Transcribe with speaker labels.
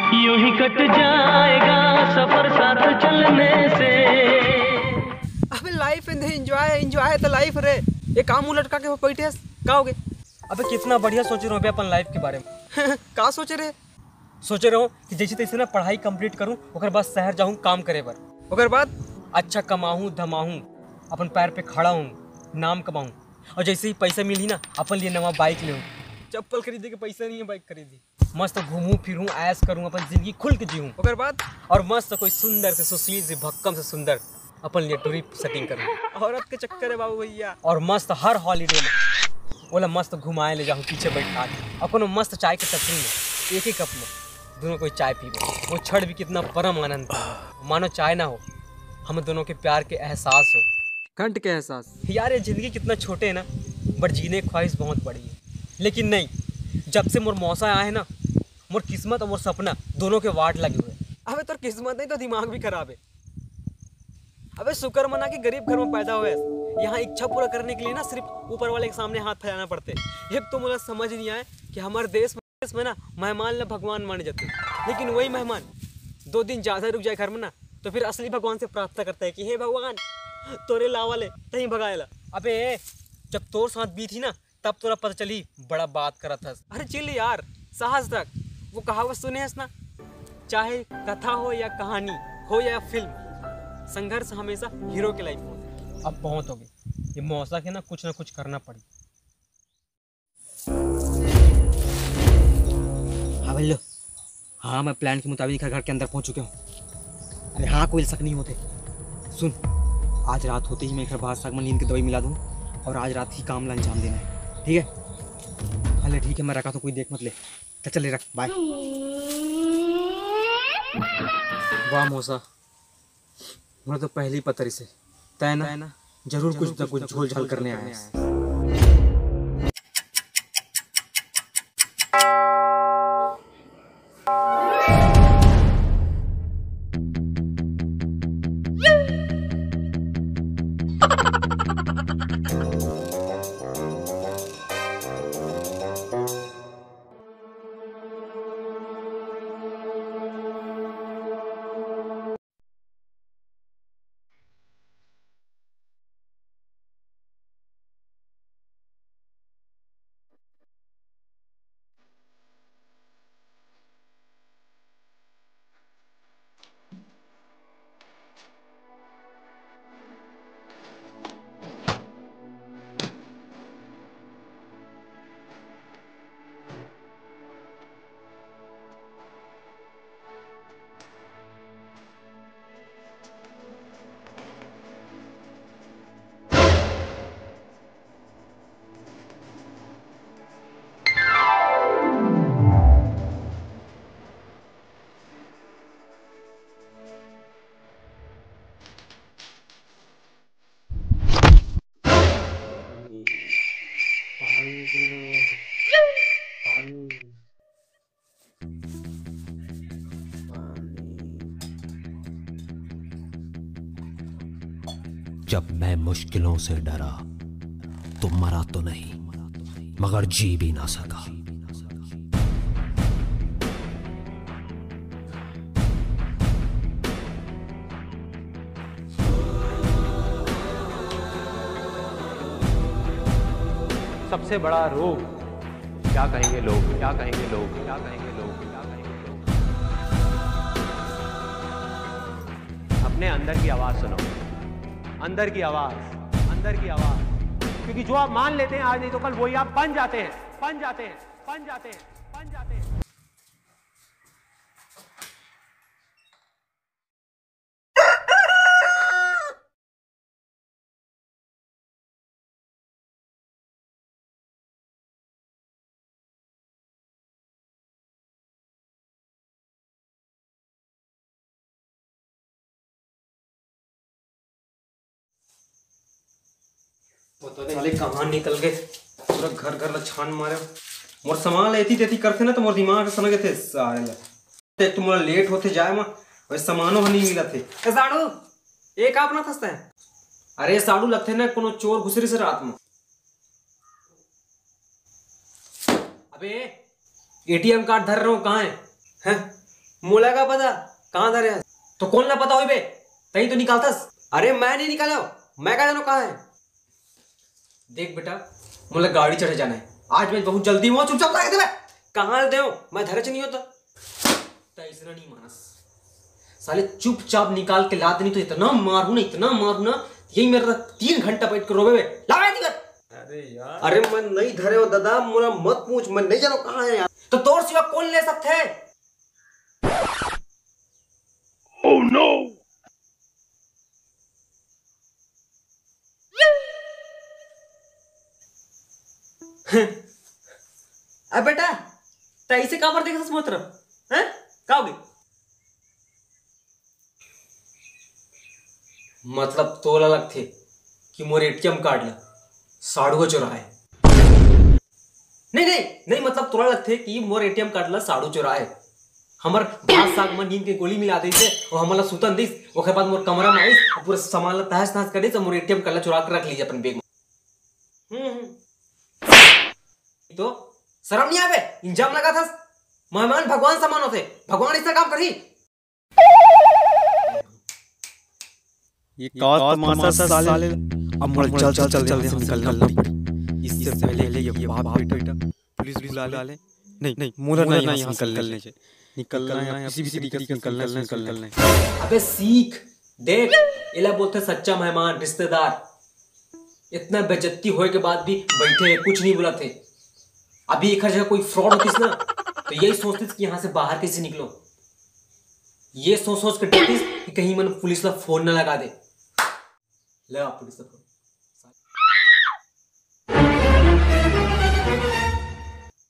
Speaker 1: यूं ही कट जाएगा सफर साथ चलने से।
Speaker 2: अबे life in enjoy enjoy the life रे। ये काम मुंह लटका के बैठे का हो गए?
Speaker 3: अबे कितना बढ़िया सोच रहे हो बे अपन लाइफ के बारे में।
Speaker 2: का सोचे रे?
Speaker 3: सोचे रहो कि जैसे तैसे ना पढ़ाई कंप्लीट करूं, ओकर बाद शहर जाऊं काम करे बर,
Speaker 2: ओकर बाद
Speaker 3: अच्छा कमाऊं धमाऊं, अपन पैर पे खड़ा हूं, नाम कमाऊं, और जैसे ही पैसा मिली ना अपन लिए नवा बाइक ले। चप्पल खरीदे के पैसा नहीं है, बाइक खरीदी, मस्त घूमूं फिरूं, ऐश करूं, अपन जिंदगी खुल के जीऊं।
Speaker 2: ओकर बाद
Speaker 3: और मस्त कोई सुंदर से सुशील से भक्कम से सुंदर अपन लिए ट्रिप सेटिंग करूं।
Speaker 2: औरत के चक्कर है बाबू भैया।
Speaker 3: और मस्त हर हॉलीडे में ओला मस्त घुमाए ले जाऊं पीछे बैठा के, अपन मस्त चाय के टपरी में एक ही कप में दोनों कोई चाय पीबो। वो क्षण भी कितना परम आनंद, मानो चाय ना हो, हम दोनों के प्यार के एहसास हो।
Speaker 2: घंट के एहसास।
Speaker 3: यार ये जिंदगी कितना छोटे है ना, बट जीने की ख्वाहिश बहुत बड़ी है। लेकिन नहीं, जब से मोर मौसा आए है ना, मोर किस्मत और मोर सपना दोनों के वाट लगे हुए।
Speaker 2: अबे तो किस्मत नहीं तो दिमाग भी खराब है। अबे शुक्र मना कि गरीब घर में पैदा हुए। यहाँ इच्छा पूरा करने के लिए ना सिर्फ ऊपर वाले के सामने हाथ फैलाना पड़ते। एक तो मुझे समझ नहीं आया कि हमारे देश में ना मेहमान ना भगवान माने जाते, लेकिन वही मेहमान 2 दिन ज़्यादा रुक जाए घर में ना तो फिर असली भगवान से प्रार्थना करता है कि हे भगवान तोरे लावाले तहीं भगाएला।
Speaker 3: अबे जब तोर साथ भी थी ना तब तोरा पता चली बड़ा बात करा था।
Speaker 2: अरे चिल यार, साहस रख। वो कहावत सुने है ना, चाहे कथा हो या कहानी हो या फिल्म, संघर्ष हमेशा हीरो की लाइफ में।
Speaker 3: अब बहुत हो गई, ये मौसा के ना कुछ करना पड़ी। हाँ भैया, हाँ मैं प्लान के मुताबिक घर के अंदर पहुंच चुके हूँ। अरे हाँ कोई शक नहीं होते। सुन, आज रात होते ही मैं घर बाहर सागमन नींद की दवाई मिला दूँ और आज रात ही काम ला अंजाम देना है, ठीक है? अरे ठीक है, मैं रखा तो कोई देख मत ले। चल ले रख, बाय। वाह मौसा, मुझे तो पहले ही पता ही से तय ना जरूर कुछ ना कुछ झोल झाल करने आया है।
Speaker 4: जब मैं मुश्किलों से डरा तो मरा तो नहीं मगर जी भी ना सका।
Speaker 5: सबसे बड़ा रोग क्या कहेंगे लोग, क्या कहेंगे लोग, क्या कहेंगे लोग, क्या कहेंगे लोग। अपने अंदर की आवाज सुनो, अंदर की आवाज, अंदर की आवाज। क्योंकि जो आप मान लेते हैं आज नहीं तो कल वही आप बन जाते हैं, बन जाते हैं, बन जाते हैं, बन जाते हैं।
Speaker 3: साले कहाँ निकल गए, पूरा घर घर छान मारे। मोर सामान ऐती तेती करते ना तो मोर दिमाग सनग थे सारे ला। एक तो मोरा लेट होते जाए मा और सामानों नहीं मिला थे।
Speaker 2: साड़ू एक आप ना फंसता है।
Speaker 3: अरे साड़ू लगते ना कोनो चोर घुसरी से रात में। अबे एटीएम कार्ड धर रहा हूँ, कहाँ है? हैं?
Speaker 2: मोला का पता कहाँ धरे हैं? तो कौन ना पता हो बे, तही तो निकालतास। अरे मैं नहीं निकाला, मैं कहा जानो कहाँ है। देख बेटा, मुझे गाड़ी चढ़े जाना है, आज मैं बहुत जल्दी हूँ, चुपचाप लगा दे। कहाँ लेते हो, मैं धरे नहीं होता। तीसरा नहीं मानस साले, चुपचाप निकाल के लाद, नहीं तो इतना मारू ना, यही मेरा 3 घंटा बैठ कर रोवे लगा दी। अरे यार, अरे मैं नहीं धरे हो दादा, मुझे मत पूछ, मैं नहीं जानो कहाँ है यार। तो तोर सिवा कौन ले सकते है? Oh no! अब बेटा तैसे कहाँ पर देखा था तरफ हैं? कहाँ हो गई? मतलब तोल अलग थे कि मोर एटीएम कार्ड ला साड़ू चुरा है। नहीं मतलब तोड़ा अलग थे कि मोर एटीएम कार्ड ला साड़ू चुरा है। हमर भात साग में नींद के गोली मिला दी थे और हमला सुतन दिस, ओकर बाद मोर कमरा में आइस और पूरा सामान ला तहस नहस कर दिस और मोर एटीएम कार्ड ला चुरा के रख लीजिए अपन बैग में। तो शर्म नहीं आवे? इंजाम लगा था, मेहमान भगवान समान होते, भगवान ऐसा काम करी।
Speaker 3: ये कास्ट साले अब मुझे जल्दी निकलना पड़ी। इससे पहले ये बाप बेटा पुलिस बुला ले। नहीं मुझे नहीं निकलने से निकलना है, किसी भी तरीके से निकलना है।
Speaker 2: अबे सीख देख, इला बोलते सच्चा मेहमान रिश्तेदार। इतना बेइज्जती होए के बाद भी बैठे, कुछ नहीं बोला थे। अभी एक हर जगह कोई फ्रॉड होती ना तो यही सोचती कि यहाँ से बाहर कैसे निकलो। ये सोच के डरती कि कहीं मन पुलिस ला फोन ना लगा दे। ले पुलिस